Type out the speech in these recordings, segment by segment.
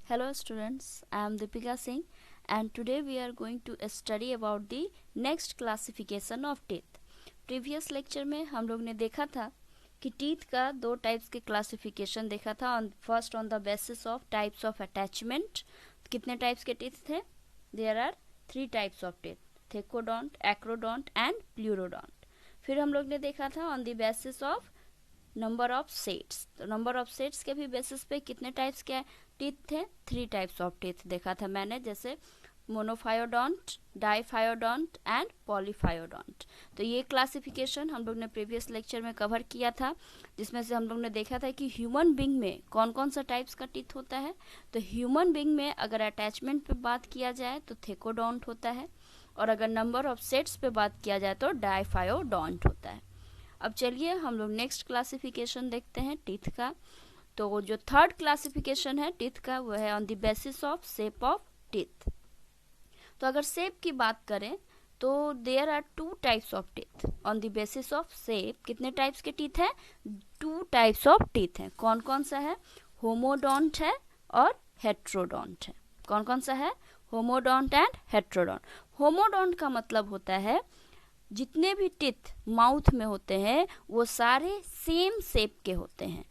Hello students, I am Deepika Singh and today we are going to study about the next classification of teeth. Previous lecture में हम लोग ने देखा था कि टीथ का दो टाइप्स के क्लासिफिकेशन देखा था. First on the basis of types of attachment. कितने टाइप्स के टीथ थे? There are 3 types of teeth, thecodont, acrodont and pleurodont. फिर हम लोग ने देखा था on the basis of number of sets. तो नंबर ऑफ सेट्स के भी बेसिस पे कितने टाइप्स के टीथ थे? 3 टाइप्स ऑफ टीथ देखा था मैंने, जैसे मोनोफायोडोंट, डाइफायोडोंट एंड पॉलीफायोडोंट. तो ये क्लासिफिकेशन हम लोग ने प्रीवियस लेक्चर में कवर किया था, जिसमें से हम लोग ने देखा था कि ह्यूमन बींग में कौन कौन सा टाइप्स का टीथ होता है. तो ह्यूमन बींग में अगर अटैचमेंट पे बात किया जाए तो थेकोडोंट होता है, और अगर नंबर ऑफ सेट्स पे बात किया जाए तो डाइफायोडोंट होता है. अब चलिए हम लोग नेक्स्ट क्लासिफिकेशन देखते हैं टीथ का. तो जो थर्ड क्लासिफिकेशन है टीथ का वो है on the basis of shape of teeth. तो अगर शेप की बात करें तो there are 2 types of teeth on the basis of shape. कितने टाइप्स के टीथ हैं? 2 टाइप्स ऑफ टीथ हैं. कौन कौन सा है? होमोडोंट है और हेट्रोडोंट है. कौन कौन सा है? Homodont and heterodont. होमोडोंट का मतलब होता है जितने भी टीथ माउथ में होते हैं वो सारे सेम शेप के होते हैं.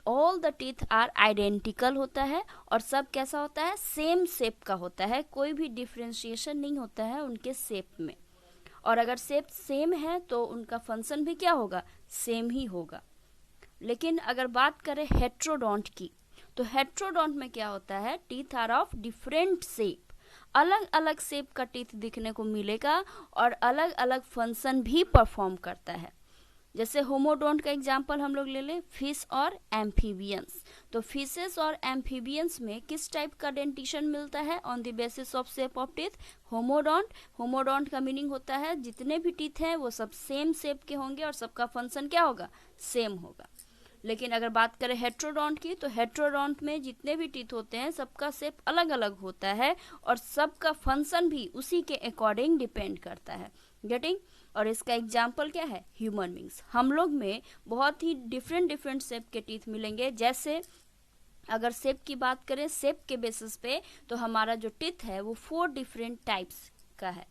All the teeth are identical होता है और सब कैसा होता है? सेम शेप का होता है. कोई भी डिफ्रेंशिएशन नहीं होता है उनके शेप में. और अगर शेप सेम है तो उनका फंक्शन भी क्या होगा? सेम ही होगा. लेकिन अगर बात करें हेट्रोडोंट की, तो हेट्रोडोंट में क्या होता है? Teeth are of different shape. अलग अलग शेप का टीथ दिखने को मिलेगा और अलग अलग फंक्शन भी परफॉर्म करता है. जैसे होमोडोंट का एग्जांपल हम लोग ले लें, फिश और एम्फीबियंस. तो फिशेस और एम्फीबियंस में किस टाइप का डेंटिशन मिलता है on the basis of shape of teeth? Homodont. Homodont का मीनिंग होता है जितने भी टीथ हैं वो सब सेम शेप के होंगे और सबका फंक्शन क्या होगा? सेम होगा. लेकिन अगर बात करें हेट्रोडोंट की, तो हेट्रोडोंट में जितने भी टीथ होते हैं सबका शेप अलग अलग होता है और सबका फंक्शन भी उसी के अकॉर्डिंग डिपेंड करता है. गेटिंग? और इसका एग्जाम्पल क्या है? Human beings. हम लोग में बहुत ही डिफरेंट शेप के टीथ मिलेंगे. जैसे अगर शेप की बात करें, शेप के बेसिस पे, तो हमारा जो टीथ है वो 4 डिफरेंट टाइप्स का है.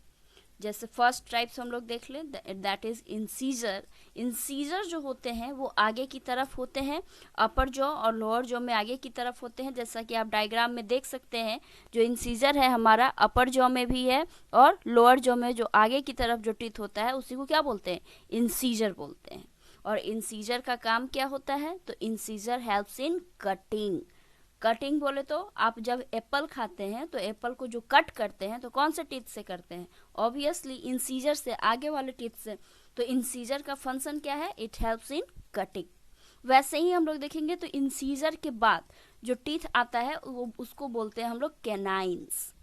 जैसे फर्स्ट टाइप्स हम लोग देख लें, दैट इज इंसीजर. इंसीजर जो होते हैं वो आगे की तरफ होते हैं, अपर जॉ और लोअर जॉ में आगे की तरफ होते हैं. जैसा कि आप डायग्राम में देख सकते हैं, जो इंसीजर है हमारा अपर जॉ में भी है और लोअर जॉ में जो आगे की तरफ जो टीथ होता है उसी को क्या बोलते हैं? इंसीजर बोलते हैं. और इंसीजर का काम क्या होता है? तो incisor helps in cutting. Cutting बोले तो आप जब एप्पल खाते हैं तो एप्पल को जो कट करते हैं तो कौन से टीथ से करते हैं? ऑब्वियसली इंसीजर से, आगे वाले टीथ से. तो इंसीजर का फंक्शन क्या है? It helps in cutting. वैसे ही हम लोग देखेंगे तो इंसीजर के बाद जो टीथ आता है वो उसको बोलते हैं हम लोग कैनाइन्स.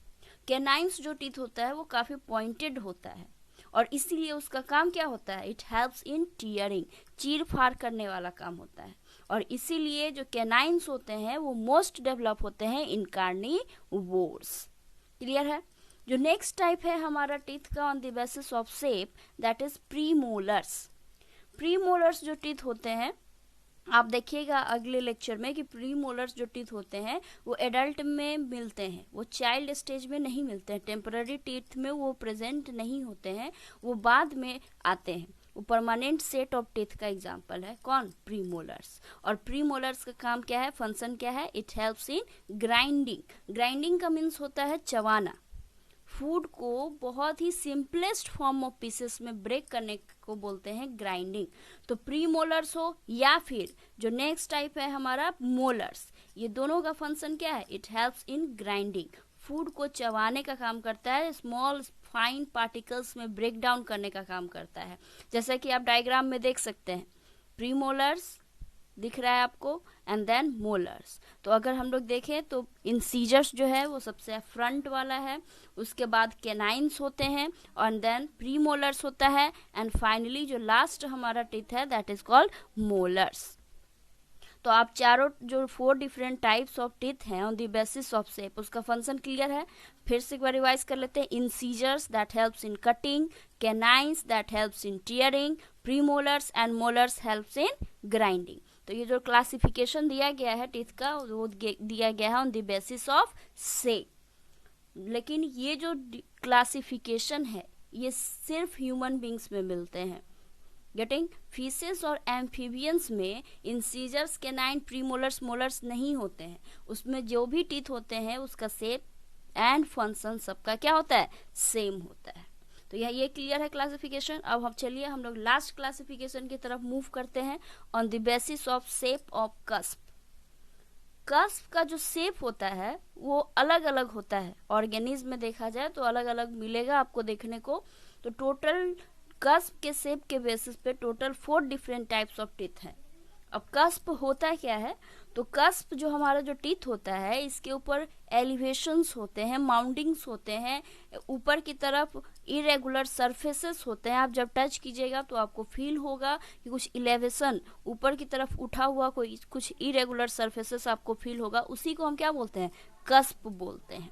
कैनाइन्स जो टीथ होता है वो काफ़ी पॉइंटेड होता है और इसीलिए उसका काम क्या होता है? It helps in tearing. चीर फाड़ करने वाला काम होता है. और इसीलिए जो कैनाइन्स होते हैं वो मोस्ट डेवलप होते हैं इन कार्निवोर्स. क्लियर है? जो नेक्स्ट टाइप है हमारा टीथ का on the basis of shape, that is premolars. Premolars जो टीथ होते हैं, आप देखिएगा अगले लेक्चर में कि प्रीमोलर्स जो टीथ होते हैं वो एडल्ट में मिलते हैं, वो चाइल्ड स्टेज में नहीं मिलते हैं. टेम्पररी टीथ में वो प्रेजेंट नहीं होते हैं, वो बाद में आते हैं. वो परमानेंट सेट ऑफ टीथ का एग्जांपल है. कौन? प्रीमोलर्स. और प्रीमोलर्स का काम क्या है? फंक्शन क्या है? It helps in grinding. Grinding का मीन्स होता है चबाना. फूड को बहुत ही सिंपलेस्ट फॉर्म ऑफ पीसेस में ब्रेक करने को बोलते हैं ग्राइंडिंग. तो प्रीमोलर्स हो या फिर जो नेक्स्ट टाइप है हमारा मोलर्स, ये दोनों का फंक्शन क्या है? It helps in grinding. Food को चबाने का काम करता है, स्मॉल फाइन पार्टिकल्स में ब्रेक डाउन करने का काम करता है. जैसा कि आप डायग्राम में देख सकते हैं, प्रीमोलर्स दिख रहा है आपको एंड देन मोलर्स. तो अगर हम लोग देखें तो इंसीजर्स जो है वो सबसे फ्रंट वाला है, उसके बाद कैनाइन्स होते हैं और देन प्रीमोलर्स होता है एंड फाइनली जो लास्ट हमारा टीथ है दैट इज कॉल्ड मोलर्स. तो आप चारों जो 4 डिफरेंट टाइप्स ऑफ टीथ हैं on the basis of shape, उसका फंक्शन क्लियर है. फिर से एक बार रिवाइज कर लेते हैं. Incisors that helps in cutting, canines that helps in tearing, premolars and molars helps in grinding. तो ये जो क्लासिफिकेशन दिया गया है टीथ का वो दिया गया है on the basis of shape. लेकिन ये जो क्लासिफिकेशन है ये सिर्फ ह्यूमन बींग्स में मिलते हैं। गेटिंग? फिशेस और एम्फीबियंस में इंसीजर्स, कैनाइन, प्रीमोलर्स, मोलर्स नहीं होते हैं। उसमें जो भी टीथ होते हैं उसका शेप एंड फंक्शन सबका क्या होता है? सेम होता है। तो ये क्लियर है क्लासिफिकेशन। अब हम चलिए हम लोग लास्ट क्लासिफिकेशन की तरफ मूव करते हैं on the basis of shape of cusp. Cusp का जो शेप होता है वो अलग अलग होता है। ऑर्गेनिज्म में देखा जाए तो अलग अलग मिलेगा आपको देखने को। तो टोटल कस्प के शेप के बेसिस पे total 4 different types of teeth हैं। अब कस्प होता क्या है? तो कस्प जो हमारा जो टीथ होता है इसके ऊपर एलिवेशंस होते हैं, माउंटिंग्स होते हैं, ऊपर की तरफ इरेगुलर सरफेसेस होते हैं। आप जब टच कीजिएगा तो आपको फील होगा कि कुछ इलेवेशन ऊपर की तरफ उठा हुआ कोई कुछ इरेगुलर सरफेसेस आपको फील होगा। उसी को हम क्या बोलते हैं? कस्प बोलते हैं।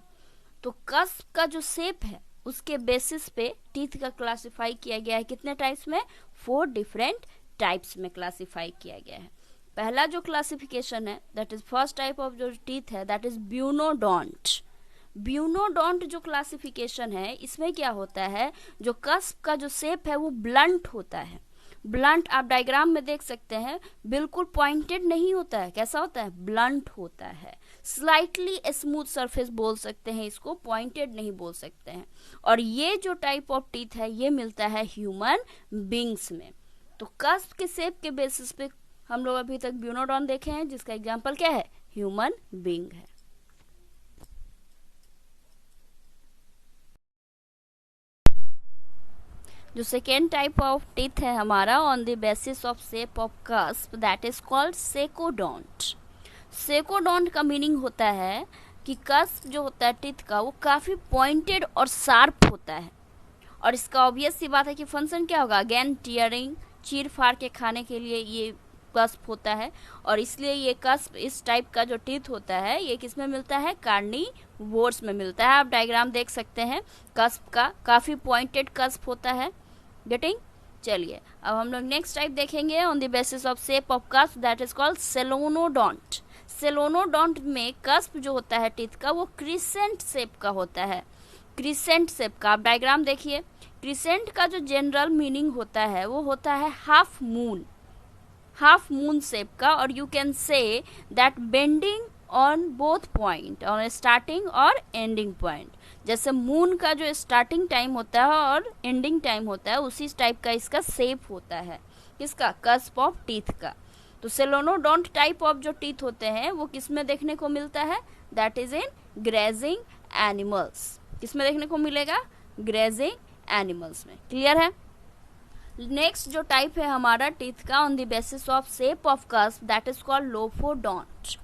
तो कस्प का जो शेप है उसके बेसिस पे टीथ का क्लासिफाई किया गया है। कितने टाइप्स में? 4 डिफरेंट टाइप्स में क्लासिफाई किया गया है। पहला जो क्लासिफिकेशन है that is first type of जो टीथ है दैट इज ब्यूनोडोंट। ब्यूनोडोंट जो क्लासिफिकेशन है इसमें क्या होता है? जो कस्प का जो शेप है वो ब्लंट होता है। ब्लंट आप डायग्राम में देख सकते हैं, बिल्कुल पॉइंटेड नहीं होता है। कैसा होता है? ब्लंट होता है। स्लाइटली स्मूथ सरफेस बोल सकते हैं इसको, पॉइंटेड नहीं बोल सकते हैं। और ये जो टाइप ऑफ टीथ है ये मिलता है ह्यूमन बींग्स में। तो कस्प के शेप के बेसिस पे हम लोग अभी तक ब्यूनोडोन देखे हैं जिसका एग्जांपल क्या है? ह्यूमन बींग है। जो सेकेंड टाइप ऑफ टीथ है हमारा on the basis of shape of cusp that is called secodont. Secodont का मीनिंग होता है कि कस्प जो होता है टीथ का वो काफी पॉइंटेड और शार्प होता है। और इसका ऑब्वियस सी बात है कि फंक्शन क्या होगा? अगेन टीयरिंग, चीर फाड़ के खाने के लिए ये कस्प होता है। और इसलिए ये कस्प इस टाइप का जो टीथ होता है ये किस में मिलता है? कार्निवोर्स में मिलता है। आप डायग्राम देख सकते हैं कस्प का, काफी पॉइंटेड कस्प होता है। गेटिंग? चलिए अब हम लोग नेक्स्ट टाइप देखेंगे on the basis of shape of cusp that is called selenodont. Selenodont में कस्प जो होता है टीथ का वो क्रिसेंट शेप का होता है। क्रिसेंट शेप का आप डायग्राम देखिए। क्रिसेंट का जो जनरल मीनिंग होता है वो होता है half moon, half moon shape का। और you can say that bending on both point, on starting और एंडिंग पॉइंट। जैसे मून का जो स्टार्टिंग टाइम होता है और एंडिंग टाइम होता है उसी टाइप का इसका शेप होता है। किसका? कस्प ऑफ टीथ का। तो सेलोनोडोंट टाइप ऑफ जो टीथ होते हैं वो किस में देखने को मिलता है? That is in grazing animals. किस में देखने को मिलेगा? ग्रेजिंग एनिमल्स में। क्लियर है? नेक्स्ट जो टाइप है हमारा टीथ का on the basis of shape of cusp that is called lophodont.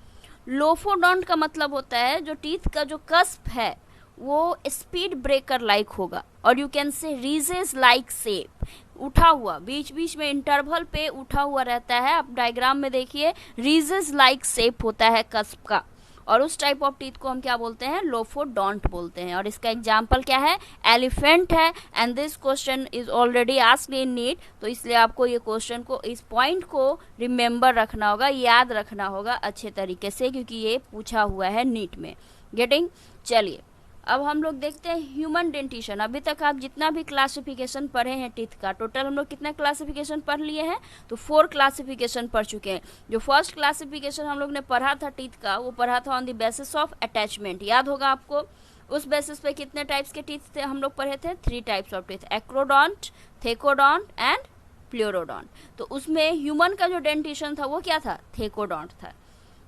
Lophodont का मतलब होता है जो टीथ का जो कस्प है वो स्पीड ब्रेकर लाइक होगा। और you can say ridges like shape, उठा हुआ, बीच बीच में इंटरवल पे उठा हुआ रहता है। आप डायग्राम में देखिए रीजेस लाइक शेप होता है कस्प का। और उस टाइप ऑफ टीथ को हम क्या बोलते हैं? लोफोडोंट बोलते हैं। और इसका एग्जाम्पल क्या है? एलिफेंट है। And this question is already asked in NEET. तो इसलिए आपको ये क्वेश्चन को, इस पॉइंट को रिमेम्बर रखना होगा, याद रखना होगा अच्छे तरीके से, क्योंकि ये पूछा हुआ है नीट में। गेटिंग? चलिए अब हम लोग देखते हैं ह्यूमन डेंटिशन। अभी तक आप जितना भी क्लासिफिकेशन पढ़े हैं टीथ का, टोटल हम लोग कितना क्लासिफिकेशन पढ़ लिए हैं? तो 4 क्लासिफिकेशन पढ़ चुके हैं। जो फर्स्ट क्लासिफिकेशन हम लोग ने पढ़ा था टीथ का वो पढ़ा था on the basis of attachment. याद होगा आपको। उस बेसिस पे कितने टाइप्स के टीथ थे हम लोग पढ़े थे? 3 types of teeth, acrodont, thecodont and pleurodont. तो उसमें ह्यूमन का जो डेंटिशन था वो क्या था? थेकोडोंट था।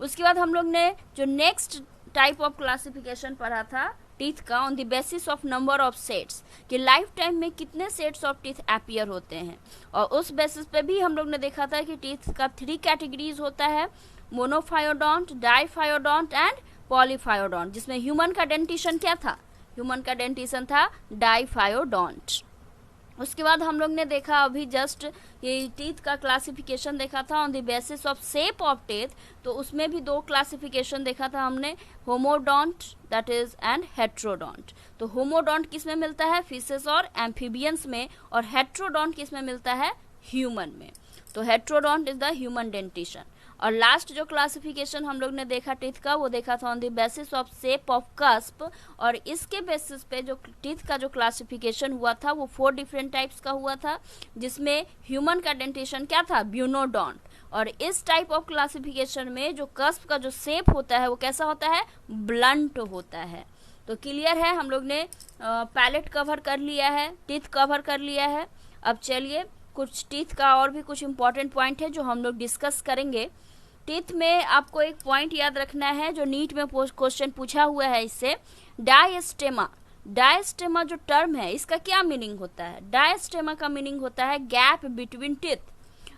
उसके बाद हम लोग ने जो नेक्स्ट टाइप ऑफ क्लासिफिकेशन पढ़ा था टीथ का on the basis of number of sets, कि लाइफ टाइम में कितने सेट्स ऑफ टीथ अपीयर होते हैं। और उस बेसिस पे भी हम लोग ने देखा था कि टीथ का 3 कैटेगरीज होता है, मोनोफायोडोंट, डाइफायोडोंट एंड पॉलीफायोडोंट। जिसमें ह्यूमन का डेंटिशन क्या था? ह्यूमन का डेंटिशन था डाइफायोडोंट। उसके बाद हम लोग ने देखा अभी जस्ट ये टीथ का क्लासिफिकेशन देखा था on the basis of shape of teeth. तो उसमें भी 2 क्लासिफिकेशन देखा था हमने, homodont that is and heterodont. तो होमोडोंट किस में मिलता है? फिशेस और एम्फीबियंस में। और हेट्रोडोंट किस में मिलता है? ह्यूमन में। तो heterodont is the human dentition. और लास्ट जो क्लासिफिकेशन हम लोग ने देखा टीथ का, वो देखा था on the basis of shape of cusp, और इसके बेसिस पे जो टीथ का जो क्लासिफिकेशन हुआ था वो 4 डिफरेंट टाइप्स का हुआ था, जिसमें ह्यूमन का डेंटेशन क्या था, ब्यूनोडोंट। और इस टाइप ऑफ क्लासिफिकेशन में जो कस्प का जो शेप होता है वो कैसा होता है, ब्लंट होता है। तो क्लियर है, हम लोग ने पैलेट कवर कर लिया है, टीथ कवर कर लिया है। अब चलिए कुछ टीथ का और भी कुछ इंपॉर्टेंट पॉइंट है जो हम लोग डिस्कस करेंगे। टीथ में आपको एक पॉइंट याद रखना है जो नीट में क्वेश्चन पूछा हुआ है इससे, डायस्टेमा। डायस्टेमा जो टर्म है इसका क्या मीनिंग होता है, डायस्टेमा का मीनिंग होता है गैप बिटवीन टीथ।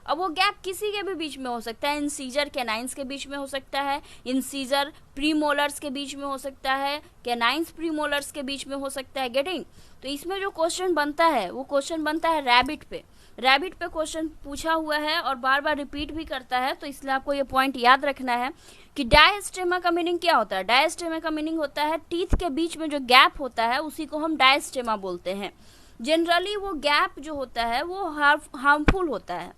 अब वो गैप किसी के भी बीच में हो सकता है, इंसीजर कैनाइंस के बीच में हो सकता है, इंसीजर प्रीमोलर्स के बीच में हो सकता है, कैनाइंस प्रीमोलर्स के बीच में हो सकता है। गेटिंग? तो इसमें जो क्वेश्चन बनता है वो क्वेश्चन बनता है रैबिट पे। रैबिट पे क्वेश्चन पूछा हुआ है और बार बार रिपीट भी करता है, तो इसलिए आपको ये पॉइंट याद रखना है कि डायस्टेमा का मीनिंग क्या होता है। डायस्टेमा का मीनिंग होता है टीथ के बीच में जो गैप होता है उसी को हम डायस्टेमा बोलते हैं। जनरली वो गैप जो होता है वो हार्मफुल होता है,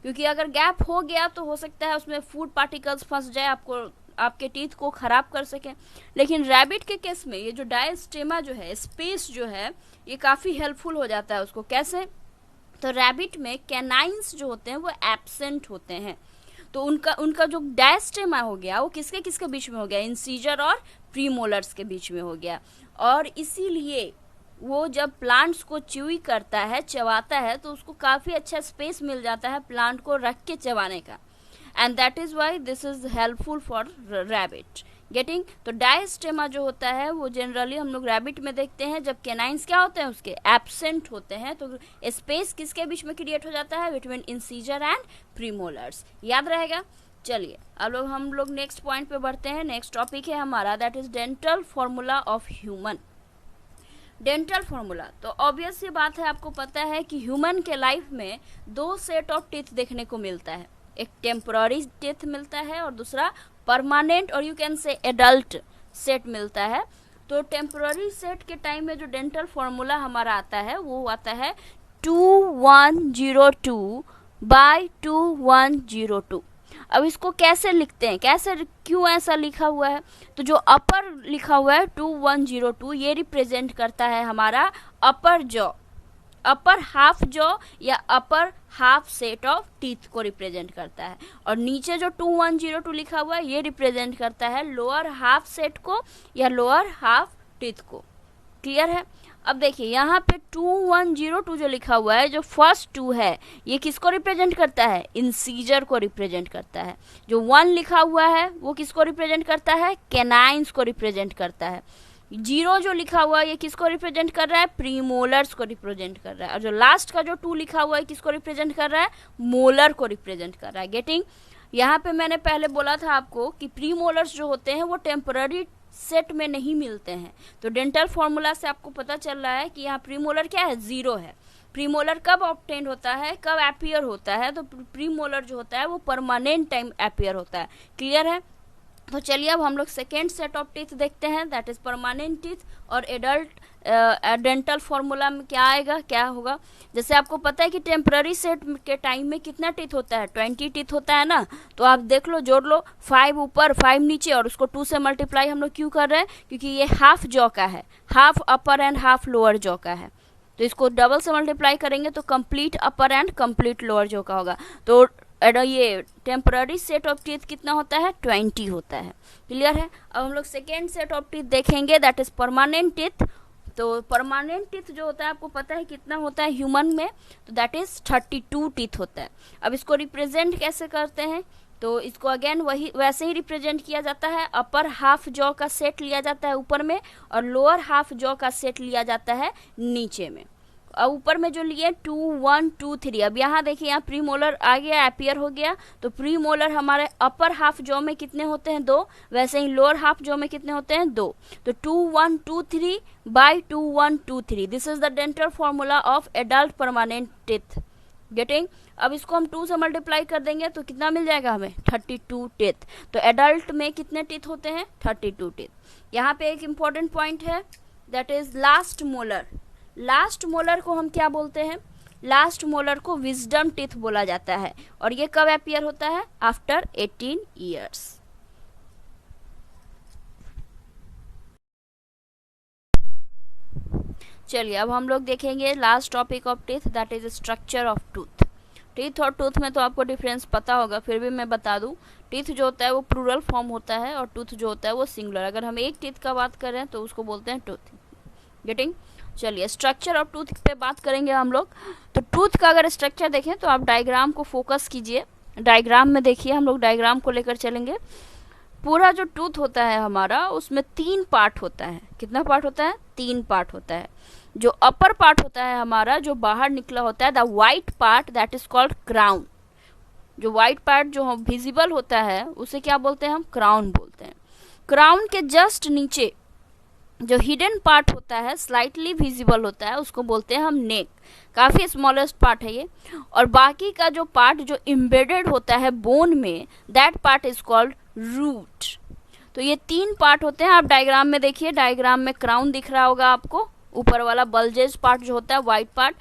क्योंकि अगर गैप हो गया तो हो सकता है उसमें फूड पार्टिकल्स फंस जाए, आपके टीथ को खराब कर सके। लेकिन रैबिट के केस में ये जो डायस्टेमा जो है, स्पेस जो है, ये काफ़ी हेल्पफुल हो जाता है उसको। कैसे? तो रैबिट में कैनाइंस जो होते हैं वो एब्सेंट होते हैं, तो उनका जो डायस्टेमा हो गया वो किसके किसके बीच में हो गया, इंसीजर और प्रीमोलर्स के बीच में हो गया। और इसीलिए वो जब प्लांट्स को च्यूई करता है, चबाता है, तो उसको काफ़ी अच्छा स्पेस मिल जाता है प्लांट को रख के चबाने का, and that is why this is helpful for rabbit. Getting? तो डायस्टेमा जो होता है वो जनरली हम लोग रैबिट में देखते हैं जब कैनाइंस क्या होते हैं उसके एब्सेंट होते हैं, तो स्पेस किसके बीच में क्रिएट हो जाता है, बिटवीन इंसीजर एंड प्रीमोलर्स। याद रहेगा? चलिए अब हम लोग नेक्स्ट पॉइंट पे बढ़ते हैं। नेक्स्ट टॉपिक है हमारा that is dental formula of human. Dental formula, तो ऑब्वियस सी बात है, आपको पता है कि ह्यूमन के लाइफ में 2 सेट ऑफ टीथ देखने को मिलता है, एक टेम्पोररी टीथ मिलता है और दूसरा परमानेंट और you can say adult set मिलता है। तो टेम्पोररी सेट के टाइम में जो डेंटल फॉर्मूला हमारा आता है वो आता है 2102 बाय 2102। अब इसको कैसे लिखते हैं, कैसे, क्यों ऐसा लिखा हुआ है? तो जो अपर लिखा हुआ है 2102 ये रिप्रेजेंट करता है हमारा upper jaw, upper half jaw या upper half set of teeth को रिप्रेजेंट करता है, और नीचे जो 2102 लिखा हुआ है ये रिप्रेजेंट करता है लोअर हाफ सेट को या लोअर हाफ टीथ को। क्लियर है? अब देखिए यहाँ पे 2102 जो लिखा हुआ है, जो फर्स्ट 2 है ये किसको रिप्रेजेंट करता है, इंसीजर को रिप्रेजेंट करता है। जो 1 लिखा हुआ है वो किसको रिप्रेजेंट करता है, कैनाइंस को रिप्रेजेंट करता है। 0 जो लिखा हुआ है ये किसको रिप्रेजेंट कर रहा है, प्रीमोलर्स को रिप्रेजेंट कर रहा है। और जो लास्ट का जो 2 लिखा हुआ है किसको रिप्रेजेंट कर रहा है, मोलर को रिप्रेजेंट कर रहा है। गेटिंग? यहाँ पे मैंने पहले बोला था आपको कि प्रीमोलर्स जो होते हैं वो टेम्पररी सेट में नहीं मिलते हैं, तो डेंटल फॉर्मूला से आपको पता चल रहा है कि यहाँ प्रीमोलर क्या है, 0 है। प्रीमोलर कब ऑब्टेन होता है, कब एपियर होता है, तो प्रीमोलर जो होता है वो परमानेंट टाइम एपियर होता है। क्लियर है? तो चलिए अब हम लोग सेकेंड सेट ऑफ टीथ देखते हैं, दैट इज परमानेंट टीथ। और एडल्ट डेंटल फॉर्मूला में क्या आएगा, क्या होगा? जैसे आपको पता है कि टेम्पररी सेट के टाइम में कितना टीथ होता है, 20 टीथ होता है ना। तो आप देख लो, जोड़ लो, 5 ऊपर 5 नीचे, और उसको 2 से मल्टीप्लाई हम लोग क्यों कर रहे हैं, क्योंकि ये हाफ जॉ का है, half upper and half lower jaw का है, तो इसको डबल से मल्टीप्लाई करेंगे तो complete upper and complete lower jaw का होगा। तो ये टेम्पररी सेट ऑफ टीथ कितना होता है, 20 होता है। क्लियर है? अब हम लोग सेकेंड सेट ऑफ टीथ देखेंगे, दैट इज परमानेंट टीथ। तो परमानेंट टीथ जो होता है आपको पता है कितना होता है ह्यूमन में, तो दैट इज 32 टीथ होता है। अब इसको रिप्रेजेंट कैसे करते हैं, तो इसको अगेन वही वैसे ही रिप्रेजेंट किया जाता है, अपर हाफ जॉ का सेट लिया जाता है ऊपर में और लोअर हाफ जॉ का सेट लिया जाता है नीचे में। अब ऊपर में जो लिए 2 1 2 3, अब यहाँ देखिए यहाँ प्रीमोलर आ गया, एपियर हो गया, तो प्रीमोलर हमारे अपर हाफ जॉ में कितने होते हैं, 2, वैसे ही लोअर हाफ जॉ में कितने होते हैं, 2। तो 2 1 2 3 by 2 1 2 3, this is the dental formula of adult permanent teeth. Getting? अब इसको हम 2 से मल्टीप्लाई कर देंगे तो कितना मिल जाएगा हमें, 32 टीथ। तो एडल्ट में कितने टीथ होते हैं, 32 टीथ। यहाँ पे एक इम्पॉर्टेंट पॉइंट है, that is last molar. Last molar को हम क्या बोलते हैं, लास्ट मोलर को विजडम टीथ बोला जाता है और ये कब अपीयर होता है? After 18 years. चलिए अब हम लोग देखेंगे last topic of teeth, that is structure of tooth. Teeth और टूथ में तो आपको डिफरेंस पता होगा, फिर भी मैं बता दूं, टीथ जो होता है वो प्लूरल फॉर्म होता है और टूथ जो होता है वो सिंगुलर। अगर हम एक टीथ का बात करें तो उसको बोलते हैं टूथ। गेटिंग? चलिए स्ट्रक्चर ऑफ टूथ पे बात करेंगे हम लोग। तो टूथ का अगर स्ट्रक्चर देखें तो आप डायग्राम को फोकस कीजिए, डायग्राम में देखिए, हम लोग डायग्राम को लेकर चलेंगे। पूरा जो टूथ होता है हमारा उसमें 3 पार्ट होता है। कितना पार्ट होता है? 3 पार्ट होता है। जो अपर पार्ट होता है हमारा, जो बाहर निकला होता है, the white part, that is called crown. जो वाइट पार्ट जो विजिबल होता है उसे क्या बोलते हैं? हम क्राउन बोलते हैं। क्राउन के जस्ट नीचे जो हिडन पार्ट होता है, स्लाइटली विजिबल होता है, उसको बोलते हैं हम नेक। काफ़ी स्मॉलेस्ट पार्ट है ये। और बाकी का जो पार्ट जो एम्बेडेड होता है बोन में, that part is called root. तो ये 3 पार्ट होते हैं। आप डायग्राम में देखिए, डायग्राम में क्राउन दिख रहा होगा आपको, ऊपर वाला बल्जेज पार्ट जो होता है वाइट पार्ट,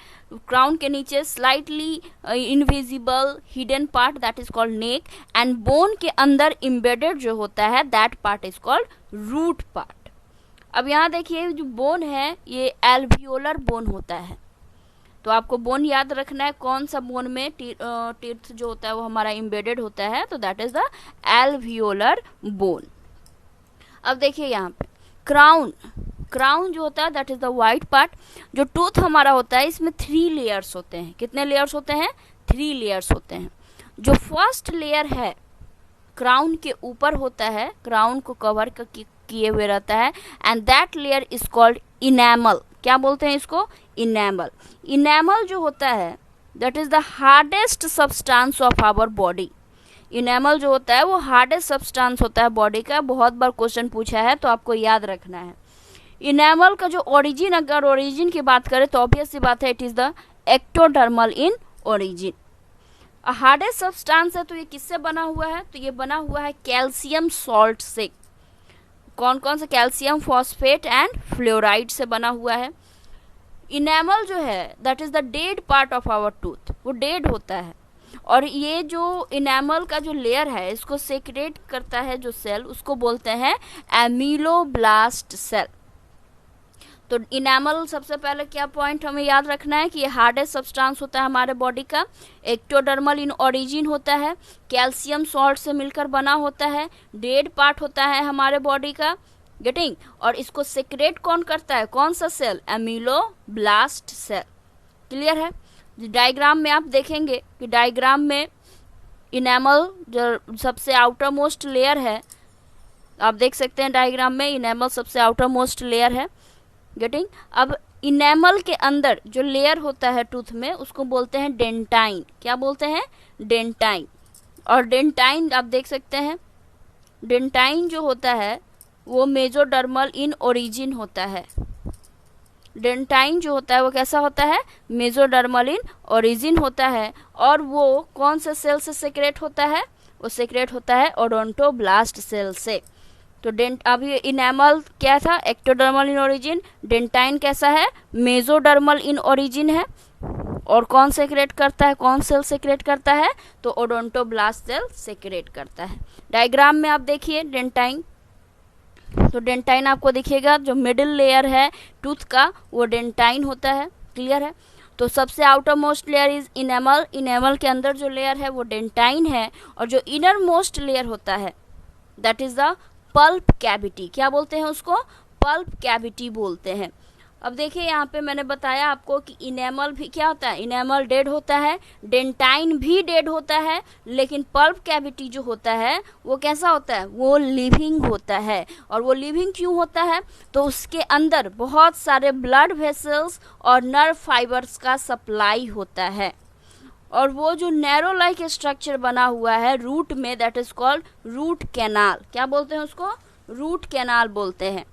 क्राउन के नीचे slightly invisible hidden part, that is called neck, and bone के अंदर एम्बेडेड जो होता है, that part is called root part. अब यहाँ देखिए जो बोन है ये एल्वियोलर बोन होता है। तो आपको बोन याद रखना है, कौन सा बोन में टीथ जो होता है वो हमारा एम्बेडेड होता है, तो that is the alveolar bone. अब देखिए यहाँ पे क्राउन, क्राउन जो होता है that is the white part. जो टूथ हमारा होता है इसमें 3 लेयर्स होते हैं। कितने लेयर्स होते हैं? 3 लेयर्स होते हैं। जो फर्स्ट लेयर है क्राउन के ऊपर होता है, क्राउन को कवर किए हुए रहता है, and that layer is called enamel. क्या बोलते हैं इसको? इनेमल। इनेमल जो होता है that is the hardest substance of our body. Enamel जो होता है वो हार्डेस्ट सब्सटेंस होता है बॉडी का। बहुत बार क्वेश्चन पूछा है तो आपको याद रखना है। इनेमल का जो ओरिजिन, अगर ओरिजिन की बात करें तो ऑब्वियस सी बात है, it is the ectodermal in origin. Hardest substance है तो ये किससे बना हुआ है? तो ये बना हुआ है कैल्शियम सॉल्ट से। कौन कौन से? कैल्शियम फॉस्फेट एंड फ्लोराइड से बना हुआ है। इनेमल जो है that is the dead part of our tooth, वो डेड होता है। और ये जो इनेमल का जो लेयर है इसको सेक्रेट करता है जो सेल, उसको बोलते हैं एमिलोब्लास्ट सेल। तो इनेमल सबसे पहले क्या पॉइंट हमें याद रखना है कि ये हार्डेस्ट सब्सटेंस होता है हमारे बॉडी का, एक्टोडर्मल इन ओरिजिन होता है, कैल्शियम सॉल्ट से मिलकर बना होता है, डेड पार्ट होता है हमारे बॉडी का। गेटिंग? और इसको सेक्रेट कौन करता है? कौन सा सेल? एमिलोब्लास्ट सेल। क्लियर है? डायग्राम में आप देखेंगे कि डायग्राम में इनेमल जो सबसे आउटर मोस्ट लेयर है, आप देख सकते हैं डायग्राम में इनेमल सबसे आउटर मोस्ट लेयर है। गेटिंग? अब इनेमल के अंदर जो लेयर होता है टूथ में उसको बोलते हैं डेंटाइन। क्या बोलते हैं? डेंटाइन। और डेंटाइन आप देख सकते हैं, डेंटाइन जो होता है वो मेजोडर्मल इन ओरिजिन होता है। डेंटाइन जो होता है वो कैसा होता है? मेजोडर्मल इन ओरिजिन होता है। और वो कौन से सेल से सेक्रेट होता है? वो सेक्रेट होता है ओडोंटोब्लास्ट सेल से। तो अभी इनेमल क्या था? Ectodermal in origin. डेंटाइन कैसा है? मेजोडर्मल इन ओरिजिन है। और कौन सेक्रेट करता है? कौन सेल सेक्रेट करता है? तो ओडोंटोब्लास्ट सेल सेक्रेट करता है। डायग्राम में आप देखिए डेंटाइन, तो डेंटाइन आपको दिखेगा, जो मिडिल लेयर है टूथ का वो डेंटाइन होता है। क्लियर है? तो सबसे outer most layer is enamel. Enamel के अंदर जो लेयर है वो डेंटाइन है। और जो इनर मोस्ट लेयर होता है that is the pulp cavity. क्या बोलते हैं उसको? पल्प कैविटी बोलते हैं। अब देखिए यहाँ पे मैंने बताया आपको कि इनेमल भी क्या होता है? इनेमल डेड होता है, डेंटाइन भी डेड होता है, लेकिन पल्प कैविटी जो होता है वो कैसा होता है? वो लिविंग होता है। और वो लिविंग क्यों होता है? तो उसके अंदर बहुत सारे ब्लड वेसल्स और नर्व फाइबर्स का सप्लाई होता है। और वो जो नैरो लाइक स्ट्रक्चर बना हुआ है रूट में, that is called root canal. क्या बोलते हैं उसको? रूट कैनाल बोलते हैं।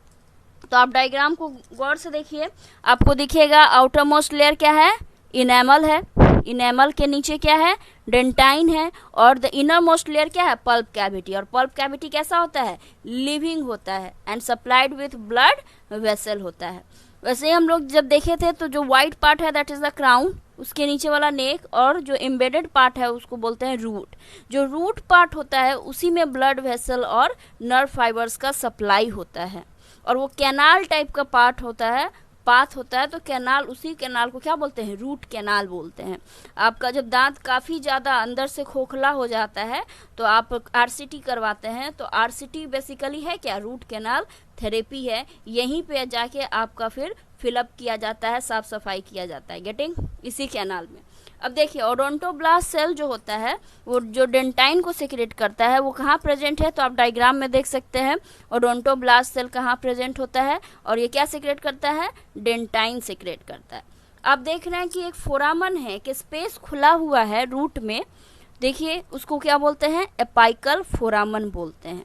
तो आप डायग्राम को गौर से देखिए, आपको दिखेगा आउटर मोस्ट लेयर क्या है? इनेमल है। इनेमल के नीचे क्या है? डेंटाइन है। और द इनर मोस्ट लेयर क्या है? Pulp cavity. और पल्प कैविटी कैसा होता है? लिविंग होता है and supplied with blood vessel होता है। वैसे ही हम लोग जब देखे थे तो जो व्हाइट पार्ट है दैट इज द क्राउन, उसके नीचे वाला नेक, और जो एम्बेडेड पार्ट है उसको बोलते हैं रूट। जो रूट पार्ट होता है उसी में ब्लड वेसल और नर्व फाइबर्स का सप्लाई होता है, और वो कैनाल टाइप का पार्ट होता है, पाथ होता है। तो कैनाल, उसी कैनाल को क्या बोलते हैं, रूट कैनाल बोलते हैं। आपका जब दांत काफ़ी ज़्यादा अंदर से खोखला हो जाता है तो आप आरसीटी करवाते हैं, तो आरसीटी बेसिकली है क्या, रूट कैनाल थेरेपी है। यहीं पे जाके आपका फिर फिलअप किया जाता है, साफ सफाई किया जाता है, गेटिंग, इसी कैनाल में। अब देखिए ओडोंटोब्लास्ट सेल जो होता है वो जो डेंटाइन को सेक्रेट करता है वो कहाँ प्रेजेंट है, तो आप डायग्राम में देख सकते हैं ओडोंटोब्लास्ट सेल कहाँ प्रेजेंट होता है, और ये क्या सेक्रेट करता है, डेंटाइन सेक्रेट करता है। आप देख रहे हैं कि एक फोरामन है कि स्पेस खुला हुआ है रूट में, देखिए उसको क्या बोलते हैं, एपाइकल फोरामन बोलते हैं,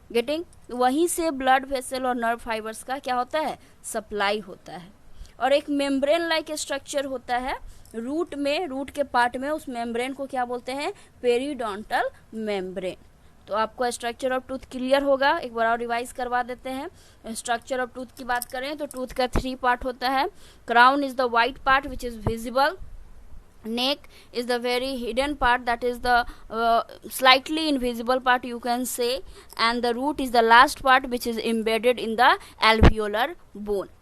गेटिंग। वहीं से ब्लड वेसल और नर्व फाइबर्स का क्या होता है, सप्लाई होता है। और एक मेम्ब्रेन लाइक स्ट्रक्चर होता है रूट में, रूट के पार्ट में, उस मेम्ब्रेन को क्या बोलते हैं, पेरिडोंटल मेम्ब्रेन। तो आपको स्ट्रक्चर ऑफ टूथ क्लियर होगा, एक बार और रिवाइज करवा देते हैं। स्ट्रक्चर ऑफ टूथ की बात करें तो टूथ का 3 पार्ट होता है। Crown is the white part which is visible, neck is the very hidden part, that is the slightly invisible part you can say, and the root is the last part which is embedded in the alveolar bone।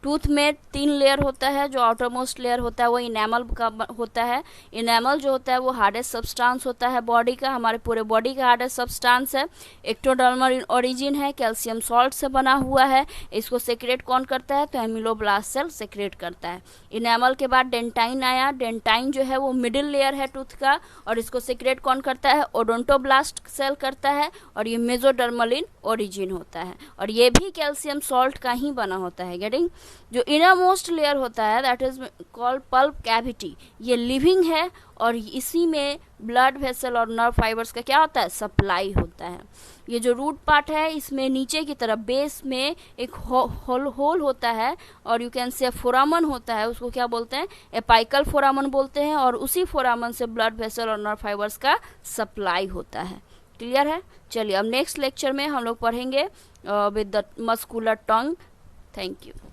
Tooth में 3 layer होता है, जो outer most layer होता है वो enamel का होता है। इनेमल जो होता है वो हार्डेस्ट सब्सटेंस होता है बॉडी का, हमारे पूरे बॉडी का हार्डेस्ट सब्सटेंस है। एक्टोडर्मल ओरिजिन है, कैल्शियम सॉल्ट से बना हुआ है। इसको सेक्रेट कौन करता है, तो एमिलोब्लास्ट सेल सेक्रेट करता है। इनेमल के बाद डेंटाइन आया, डेंटाइन जो है वो मिडिल लेयर है टूथ का, और इसको सेक्रेट कौन करता है, ओडोंटोब्लास्ट सेल करता है, और ये मेसोडर्मल इन ओरिजिन होता है, और ये भी कैल्शियम सॉल्ट का ही बना होता है, गेटिंग। जो इनर मोस्ट लेयर होता है that is called pulp cavity, ये लिविंग है, और इसी में ब्लड वेसल और नर्व फाइबर्स का क्या होता है, सप्लाई होता है। ये जो रूट पार्ट है इसमें नीचे की तरफ बेस में एक होल होता है, और यू कैन से फोरामन होता है, उसको क्या बोलते हैं, एपाइकल फोरामन बोलते हैं, और उसी फोरामन से ब्लड वेसल और नर्व फाइबर्स का सप्लाई होता है। क्लियर है। चलिए अब नेक्स्ट लेक्चर में हम लोग पढ़ेंगे with the muscular tongue. Thank you.